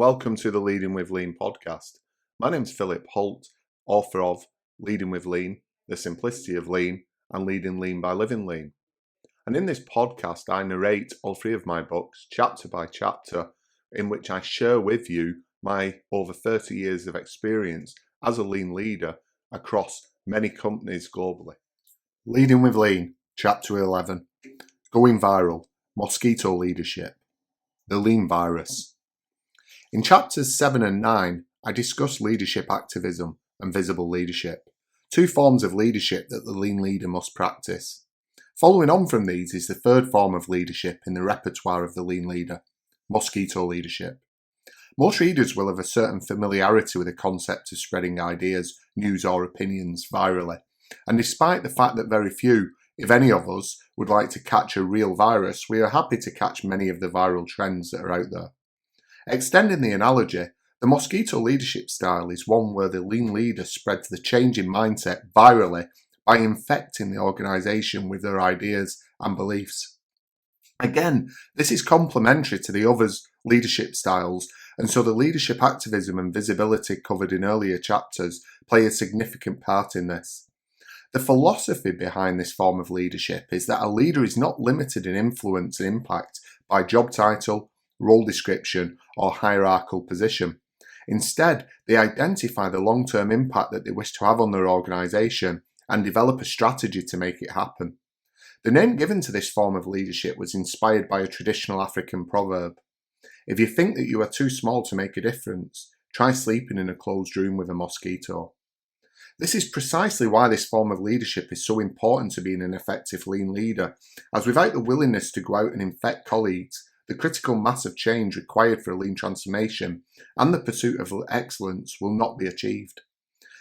welcome to the Leading with Lean podcast. My name's Philip Holt, author of Leading with Lean, The Simplicity of Lean, and Leading Lean by Living Lean. And in this podcast, I narrate all three of my books, chapter by chapter, in which I share with you my over 30 years of experience as a lean leader across many companies globally. Leading with Lean, Chapter 11, Going Viral, Mosquito Leadership, the Lean Virus. In chapters 7 and 9, I discuss leadership activism and visible leadership, two forms of leadership that the lean leader must practice. Following on from these is the third form of leadership in the repertoire of the lean leader, mosquito leadership. Most readers will have a certain familiarity with the concept of spreading ideas, news or opinions virally, and despite the fact that very few, if any of us, would like to catch a real virus, we are happy to catch many of the viral trends that are out there. Extending the analogy, the mosquito leadership style is one where the lean leader spreads the change in mindset virally by infecting the organisation with their ideas and beliefs. Again, this is complementary to the others' leadership styles, and so the leadership activism and visibility covered in earlier chapters play a significant part in this. The philosophy behind this form of leadership is that a leader is not limited in influence and impact by job title, role description, or hierarchical position. Instead, they identify the long-term impact that they wish to have on their organisation and develop a strategy to make it happen. The name given to this form of leadership was inspired by a traditional African proverb. If you think that you are too small to make a difference, try sleeping in a closed room with a mosquito. This is precisely why this form of leadership is so important to being an effective lean leader, as without the willingness to go out and infect colleagues, the critical mass of change required for a lean transformation and the pursuit of excellence will not be achieved.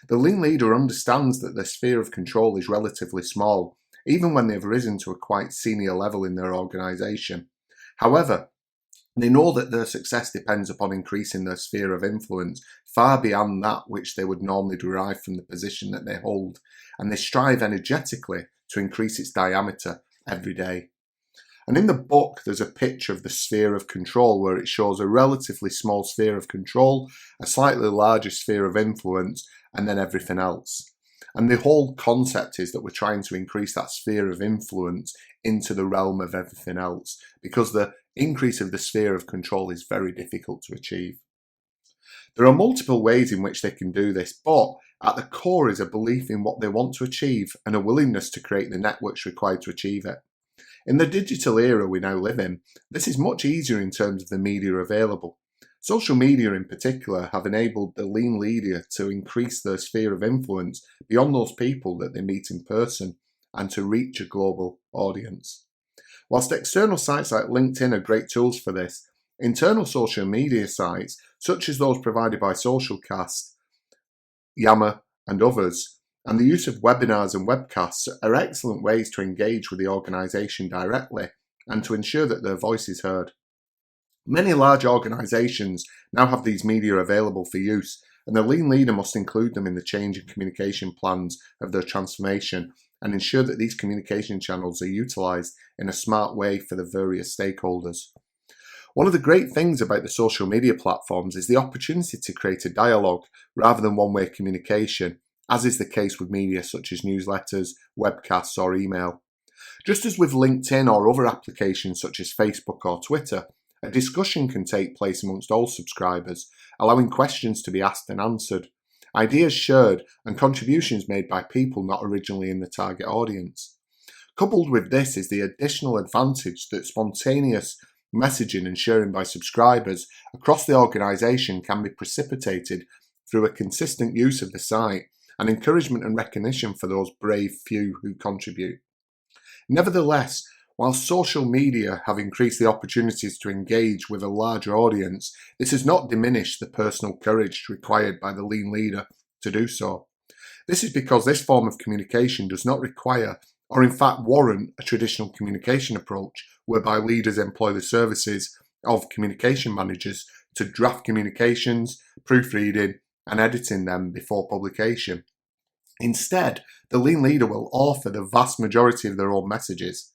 The lean leader understands that their sphere of control is relatively small, even when they've risen to a quite senior level in their organisation. However, they know that their success depends upon increasing their sphere of influence far beyond that which they would normally derive from the position that they hold, and they strive energetically to increase its diameter every day. And in the book, there's a picture of the sphere of control where it shows a relatively small sphere of control, a slightly larger sphere of influence, and then everything else. And the whole concept is that we're trying to increase that sphere of influence into the realm of everything else, because the increase of the sphere of control is very difficult to achieve. There are multiple ways in which they can do this, but at the core is a belief in what they want to achieve and a willingness to create the networks required to achieve it. In the digital era we now live in, this is much easier in terms of the media available. Social media in particular have enabled the lean leader to increase their sphere of influence beyond those people that they meet in person and to reach a global audience. Whilst external sites like LinkedIn are great tools for this, internal social media sites, such as those provided by Socialcast, Yammer and others, and the use of webinars and webcasts are excellent ways to engage with the organisation directly and to ensure that their voice is heard. Many large organisations now have these media available for use, and the lean leader must include them in the change and communication plans of their transformation and ensure that these communication channels are utilised in a smart way for the various stakeholders. One of the great things about the social media platforms is the opportunity to create a dialogue rather than one-way communication, as is the case with media such as newsletters, webcasts or email. Just as with LinkedIn or other applications such as Facebook or Twitter, a discussion can take place amongst all subscribers, allowing questions to be asked and answered, ideas shared and contributions made by people not originally in the target audience. Coupled with this is the additional advantage that spontaneous messaging and sharing by subscribers across the organisation can be precipitated through a consistent use of the site and encouragement and recognition for those brave few who contribute. Nevertheless, while social media have increased the opportunities to engage with a larger audience, this has not diminished the personal courage required by the lean leader to do so. This is because this form of communication does not require, or in fact warrant, a traditional communication approach whereby leaders employ the services of communication managers to draft communications, proofreading, and editing them before publication. Instead, the lean leader will author the vast majority of their own messages.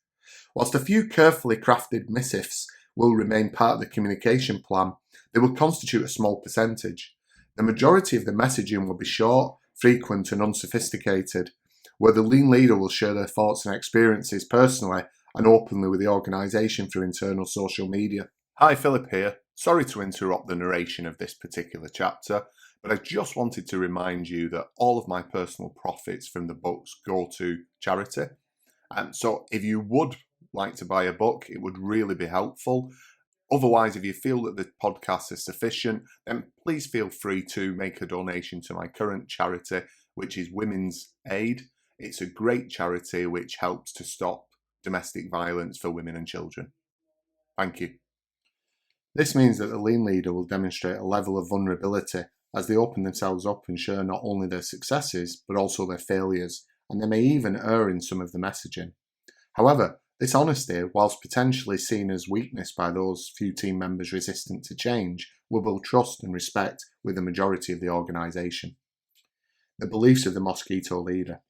Whilst a few carefully crafted missives will remain part of the communication plan, They will constitute a small percentage. The majority of the messaging will be short, frequent and unsophisticated, where the lean leader will share their thoughts and experiences personally and openly with the organisation through internal social media. Hi, Philip here. Sorry to interrupt the narration of this particular chapter, but I just wanted to remind you that all of my personal profits from the books go to charity. So if you would like to buy a book, it would really be helpful. Otherwise, if you feel that the podcast is sufficient, then please feel free to make a donation to my current charity, which is Women's Aid. It's a great charity which helps to stop domestic violence for women and children. Thank you. This means that the lean leader will demonstrate a level of vulnerability as they open themselves up and share not only their successes, but also their failures, and they may even err in some of the messaging. However, this honesty, whilst potentially seen as weakness by those few team members resistant to change, will build trust and respect with the majority of the organisation. The beliefs of the Mosquito leader.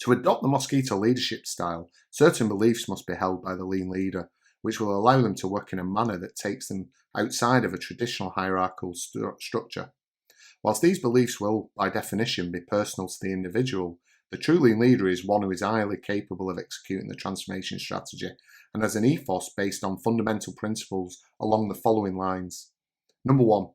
To adopt the Mosquito leadership style, certain beliefs must be held by the lean leader, which will allow them to work in a manner that takes them outside of a traditional hierarchical structure. Whilst these beliefs will, by definition, be personal to the individual, the true lean leader is one who is highly capable of executing the transformation strategy and has an ethos based on fundamental principles along the following lines. Number 1,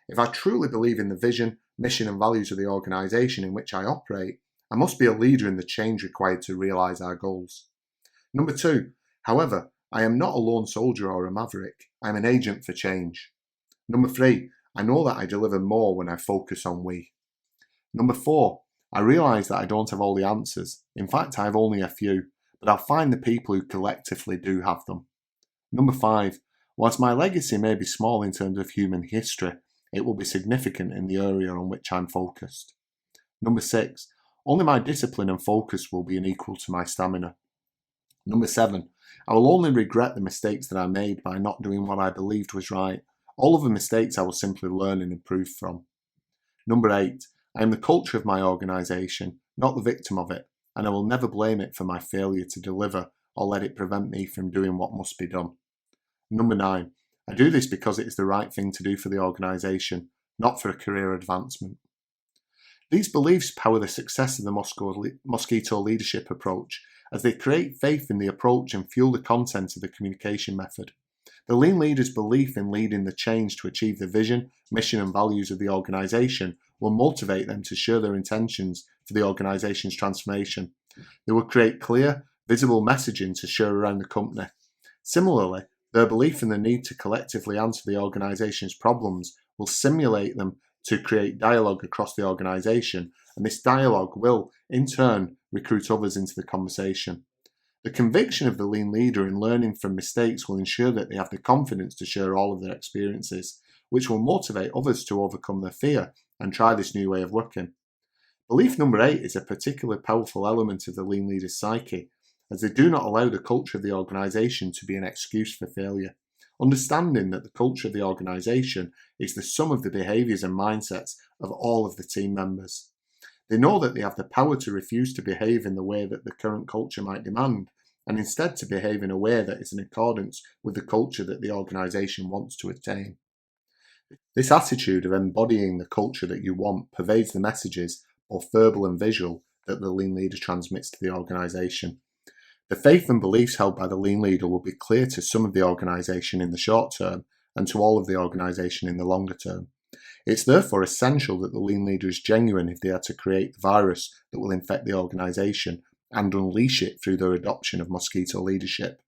if I truly believe in the vision, mission and values of the organisation in which I operate, I must be a leader in the change required to realise our goals. Number 2, however, I am not a lone soldier or a maverick. I am an agent for change. Number 3, I know that I deliver more when I focus on we. Number 4, I realise that I don't have all the answers. In fact, I have only a few, but I'll find the people who collectively do have them. Number 5, whilst my legacy may be small in terms of human history, it will be significant in the area on which I'm focused. Number 6, only my discipline and focus will be equal to my stamina. Number 7, I will only regret the mistakes that I made by not doing what I believed was right. All of the mistakes I will simply learn and improve from. Number 8, I am the culture of my organisation, not the victim of it, and I will never blame it for my failure to deliver or let it prevent me from doing what must be done. Number 9, I do this because it is the right thing to do for the organisation, not for a career advancement. These beliefs power the success of the Mosquito leadership approach as they create faith in the approach and fuel the content of the communication method. The lean leader's belief in leading the change to achieve the vision, mission and values of the organisation will motivate them to share their intentions for the organisation's transformation. They will create clear, visible messaging to share around the company. Similarly, their belief in the need to collectively answer the organisation's problems will stimulate them to create dialogue across the organisation, and this dialogue will, in turn, recruit others into the conversation. The conviction of the lean leader in learning from mistakes will ensure that they have the confidence to share all of their experiences, which will motivate others to overcome their fear and try this new way of working. Belief number 8 is a particularly powerful element of the lean leader's psyche, as they do not allow the culture of the organisation to be an excuse for failure. Understanding that the culture of the organisation is the sum of the behaviours and mindsets of all of the team members. They know that they have the power to refuse to behave in the way that the current culture might demand, and instead to behave in a way that is in accordance with the culture that the organisation wants to attain. This attitude of embodying the culture that you want pervades the messages, both verbal and visual, that the lean leader transmits to the organisation. The faith and beliefs held by the lean leader will be clear to some of the organisation in the short term and to all of the organisation in the longer term. It's therefore essential that the lean leader is genuine if they are to create the virus that will infect the organisation and unleash it through their adoption of Mosquito leadership.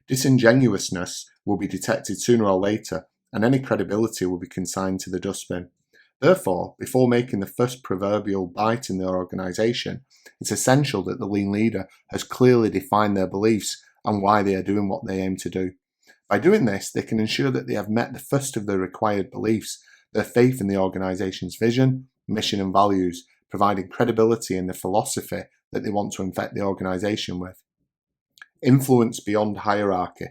Disingenuousness will be detected sooner or later, and any credibility will be consigned to the dustbin. Therefore, before making the first proverbial bite in the organisation, it's essential that the lean leader has clearly defined their beliefs and why they are doing what they aim to do. By doing this, they can ensure that they have met the first of the required beliefs, their faith in the organisation's vision, mission and values, providing credibility in the philosophy that they want to infect the organisation with. Influence beyond hierarchy.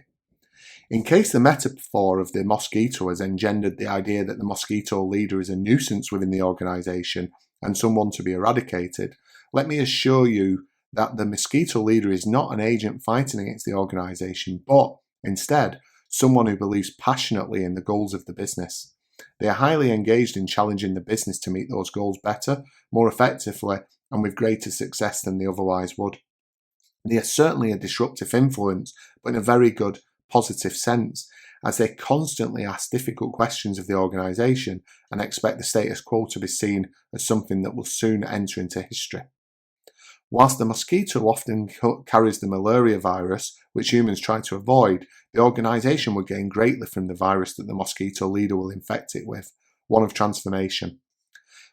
In case the metaphor of the mosquito has engendered the idea that the mosquito leader is a nuisance within the organisation and someone to be eradicated, let me assure you that the mosquito leader is not an agent fighting against the organisation, but instead someone who believes passionately in the goals of the business. They are highly engaged in challenging the business to meet those goals better, more effectively, and with greater success than they otherwise would. They are certainly a disruptive influence, but in a very good, positive sense, as they constantly ask difficult questions of the organisation and expect the status quo to be seen as something that will soon enter into history. Whilst the mosquito often carries the malaria virus, which humans try to avoid, the organisation will gain greatly from the virus that the mosquito leader will infect it with, one of transformation.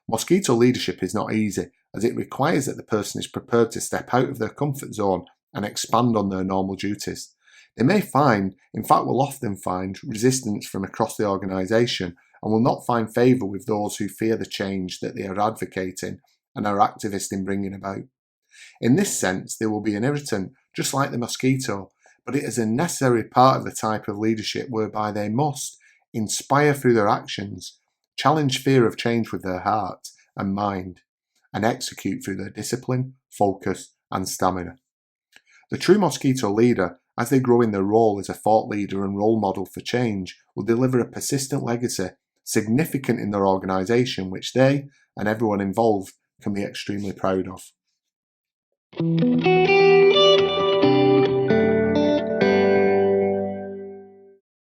Mosquito leadership is not easy, as it requires that the person is prepared to step out of their comfort zone and expand on their normal duties. They may find, in fact will often find, resistance from across the organisation and will not find favour with those who fear the change that they are advocating and are activists in bringing about. In this sense, they will be an irritant, just like the mosquito, but it is a necessary part of the type of leadership whereby they must inspire through their actions, challenge fear of change with their heart and mind, and execute through their discipline, focus, and stamina. The true mosquito leader, as they grow in their role as a thought leader and role model for change, will deliver a persistent legacy, significant in their organisation, which they and everyone involved can be extremely proud of.